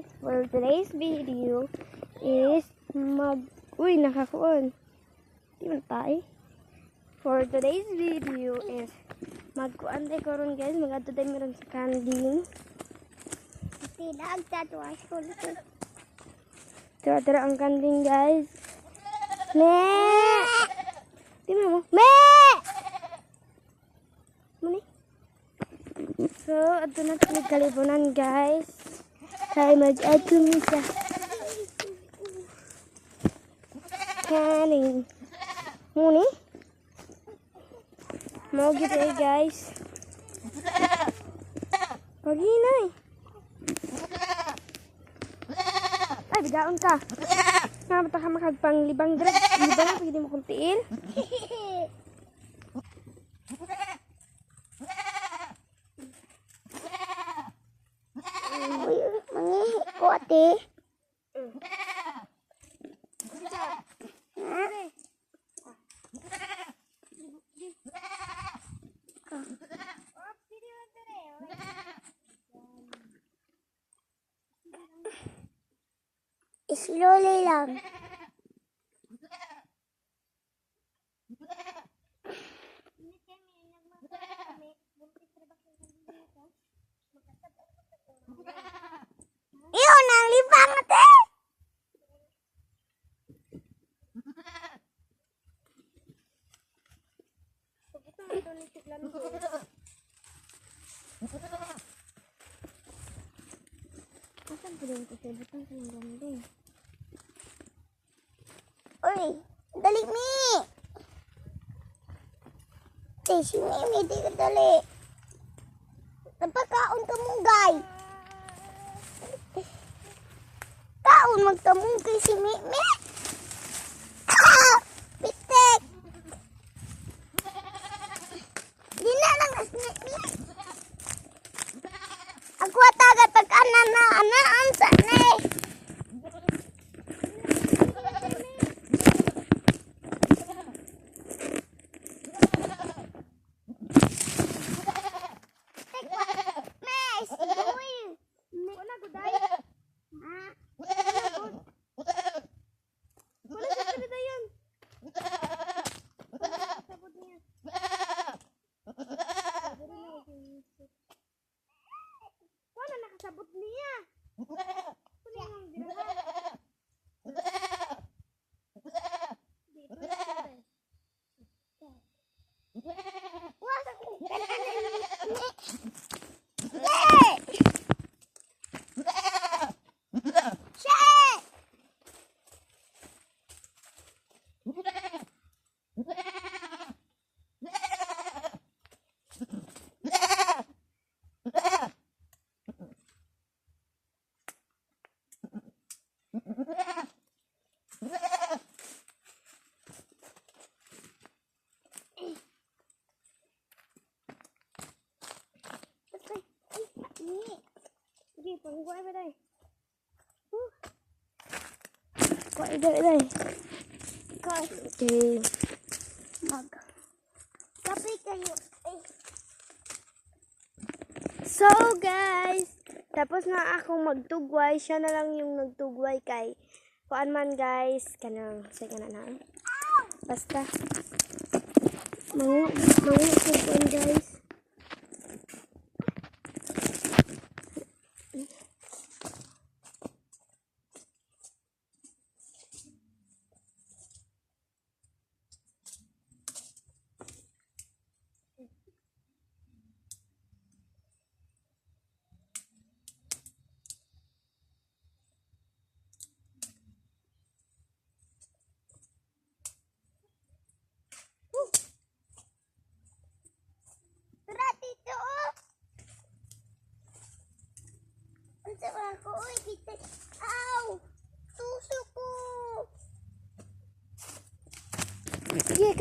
guys, for today's video is Uy, nakakuon. Di man tayo. For today's video is magkuan tayo karon guys. Mag-ato tayo meron sa kanding. Tira ang kanding guys. Me! Di mo? Me! Muni? So, ato na tayo kalibunan guys. Kaya mag-ato mo siya. Kaning. Muni? Mau gitu ya guys. Pagi na eh. Ay, bidaon ka. Nga ka makagpanglibang direk. Libang na, pwede mo kuntiin. Mangihi ko ate. Slowly lang. Iyo, nalibang ate. Asan po din kasi butang sa ng ganding? Uy, dali mi. Si Mimi, di ka dali. Napakaon ka mong gay. Kaon magtamong kay si Mimi. Pitek. Di na lang as Mimi. Ako atagat pagka-ana-anaan sa ne. Sabot niya. Sige, pangguay ba day? Kuhay ba day? Okay. Kape kayo. So guys, tapos na akong magtugway. Siya na lang yung nagtugway kay kuan man guys. Kanang, sige na na. Basta. Mangu guys. Ako, uy, kita. Aw! Tusok ko! Sige,